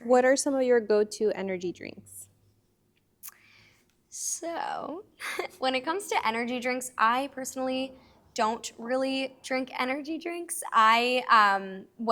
What are some of your go-to energy drinks? So, when it comes to energy drinks, I personally don't really drink energy drinks. What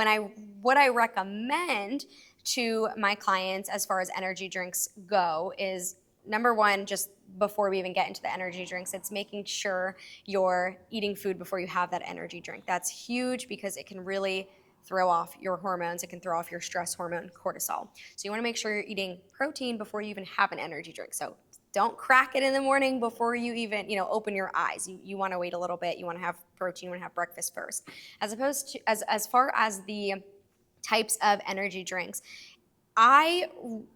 I recommend to my clients as far as energy drinks go is number one, just before we even get into the energy drinks, it's making sure you're eating food before you have that energy drink. That's huge because it can really throw off your hormones. It can throw off your stress hormone, cortisol. So you want to make sure you're eating protein before you even have an energy drink. So don't crack it in the morning before you even, open your eyes. You want to wait a little bit. You want to have protein. You want to have breakfast first. As opposed to, as far as the types of energy drinks,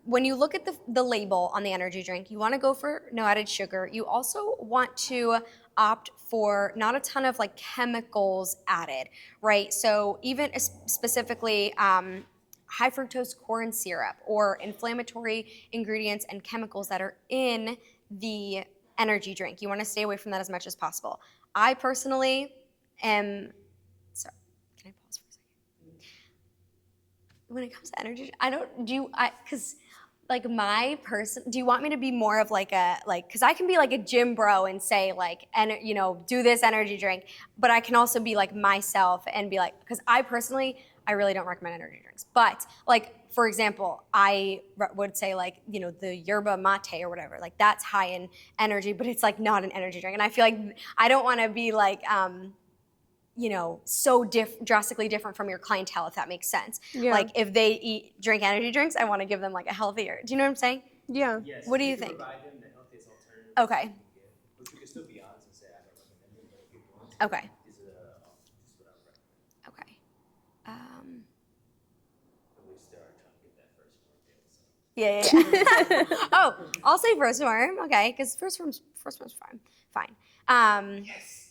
when you look at the label on the energy drink, you want to go for no added sugar. You also want to opt for not a ton of like chemicals added, right? So even specifically, high fructose corn syrup or inflammatory ingredients and chemicals that are in the energy drink. You want to stay away from that as much as possible. I personally am, sorry, can I pause for a second? When it comes to energy, because like my person, do you want me to be more of like because I can be like a gym bro and say like, and do this energy drink, but I can also be like myself and be like, because I really don't recommend energy drinks. But like, for example, I would say like, the yerba mate or whatever, like that's high in energy, but it's like not an energy drink. And I feel like I don't want to be like, so drastically different from your clientele, if that makes sense. Yeah. Like if they drink energy drinks, I want to give them like a healthier. Do you know what I'm saying? Yeah. Yes, What do you you can think? provide them the healthiest alternative Okay. you can get, which we can still be honest and say I don't recommend it, but if you're going to, Okay. this is what I would recommend. Okay. But we still are trying to get that first form deal. So. Yeah. Oh, I'll say first form, okay, because first form's fine. Yes.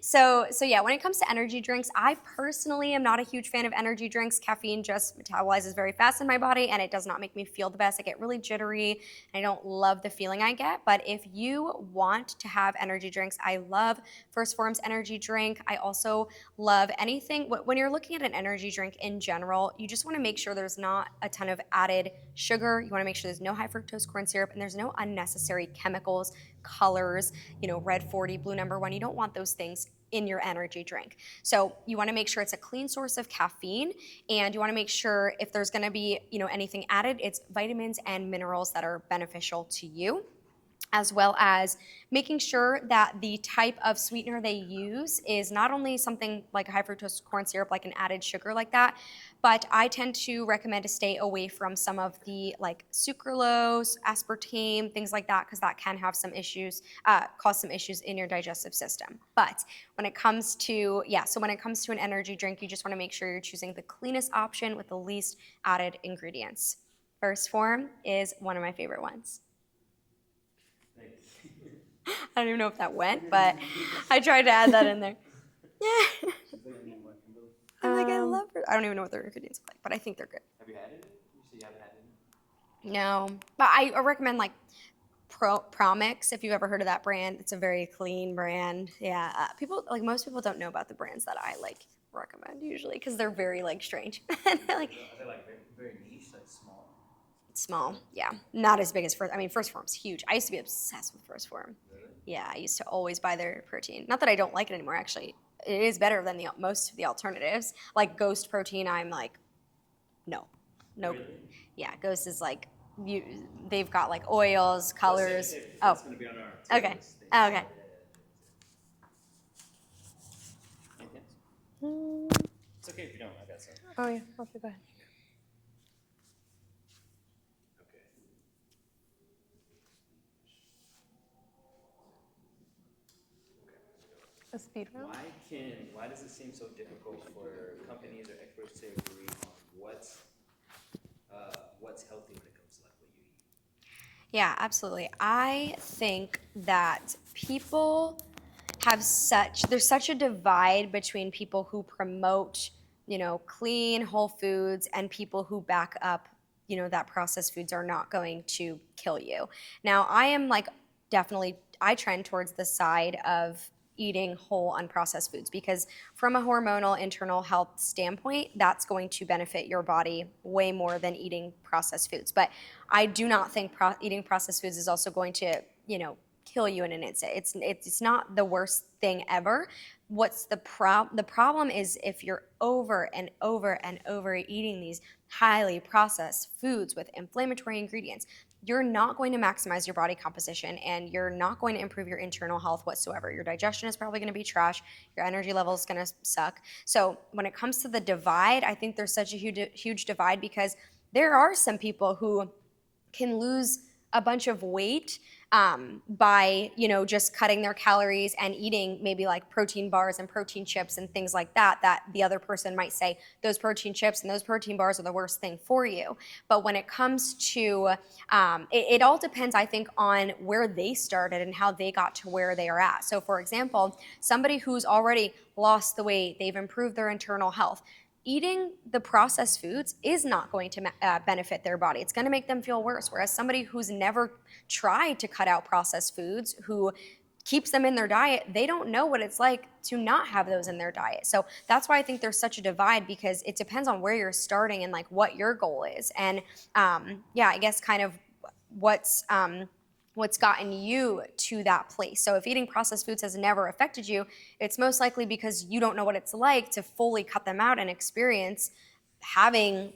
So yeah, when it comes to energy drinks, I personally am not a huge fan of energy drinks. Caffeine just metabolizes very fast in my body and it does not make me feel the best. I get really jittery and I don't love the feeling I get. But if you want to have energy drinks, I love First Form's energy drink. I also love anything. When you're looking at an energy drink in general, you just want to make sure there's not a ton of added sugar. You want to make sure there's no high fructose corn syrup and there's no unnecessary chemicals, colors, red 40, blue number one. You don't want those things in your energy drink. So you want to make sure it's a clean source of caffeine, and you want to make sure if there's going to be, anything added, it's vitamins and minerals that are beneficial to you, as well as making sure that the type of sweetener they use is not only something like high fructose corn syrup, like an added sugar like that, but I tend to recommend to stay away from some of the like sucralose, aspartame, things like that, because that can have some issues, cause some issues in your digestive system. But when it comes to, when it comes to an energy drink, you just want to make sure you're choosing the cleanest option with the least added ingredients. First Form is one of my favorite ones. I don't even know if that went, but I tried to add that in there. Yeah. I'm like, I love it. I don't even know what their ingredients are like, but I think they're good. Have you had it? You said you haven't had it? No, but I recommend like Promix, if you've ever heard of that brand. It's a very clean brand. Yeah, most people don't know about the brands that I like recommend usually because they're very like strange. Are they like very niche, like small? Small, yeah, not as big as First. I mean, First Form's huge. I used to be obsessed with First Form. Really? Yeah, I used to always buy their protein. Not that I don't like it anymore, actually. It is better than most of the alternatives. Like Ghost protein, I'm like, no. Really? Yeah, Ghost is like, they've got like oils, colors. That's going to be on our Okay. list. Okay. Anything else? It's okay if you don't. I got some. Oh yeah, okay, go ahead. Okay. A speed round? Why does it seem so difficult for companies or experts to agree on what's healthy when it comes to like what you eat? Yeah, absolutely. I think that there's such a divide between people who promote, clean, whole foods and people who back up, that processed foods are not going to kill you. Now, I am like I trend towards the side of eating whole unprocessed foods, because from a hormonal internal health standpoint, that's going to benefit your body way more than eating processed foods. But I do not think eating processed foods is also going to, kill you in an instant. It's not the worst thing ever. What's the problem is if you're over and over and over eating these highly processed foods with inflammatory ingredients, you're not going to maximize your body composition, and you're not going to improve your internal health whatsoever. Your digestion is probably going to be trash. Your energy level is going to suck. So when it comes to the divide, I think there's such a huge divide, because there are some people who can lose a bunch of weight by, just cutting their calories and eating maybe like protein bars and protein chips and things like that the other person might say those protein chips and those protein bars are the worst thing for you. But when it comes to, it all depends, I think, on where they started and how they got to where they are at. So for example, somebody who's already lost the weight, they've improved their internal health, eating the processed foods is not going to benefit their body. It's going to make them feel worse. Whereas somebody who's never tried to cut out processed foods, who keeps them in their diet, they don't know what it's like to not have those in their diet. So that's why I think there's such a divide, because it depends on where you're starting and like what your goal is. And I guess kind of what's gotten you to that place. So if eating processed foods has never affected you, it's most likely because you don't know what it's like to fully cut them out and experience having,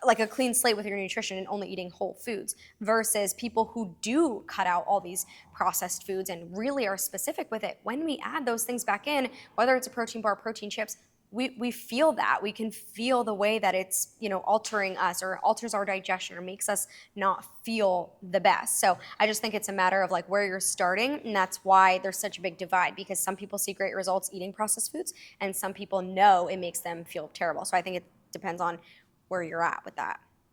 like a clean slate with your nutrition and only eating whole foods, versus people who do cut out all these processed foods and really are specific with it. When we add those things back in, whether it's a protein bar, protein chips, we feel that. We can feel the way that it's, altering us or alters our digestion or makes us not feel the best. So I just think it's a matter of like where you're starting, and that's why there's such a big divide, because some people see great results eating processed foods and some people know it makes them feel terrible. So I think it depends on where you're at with that.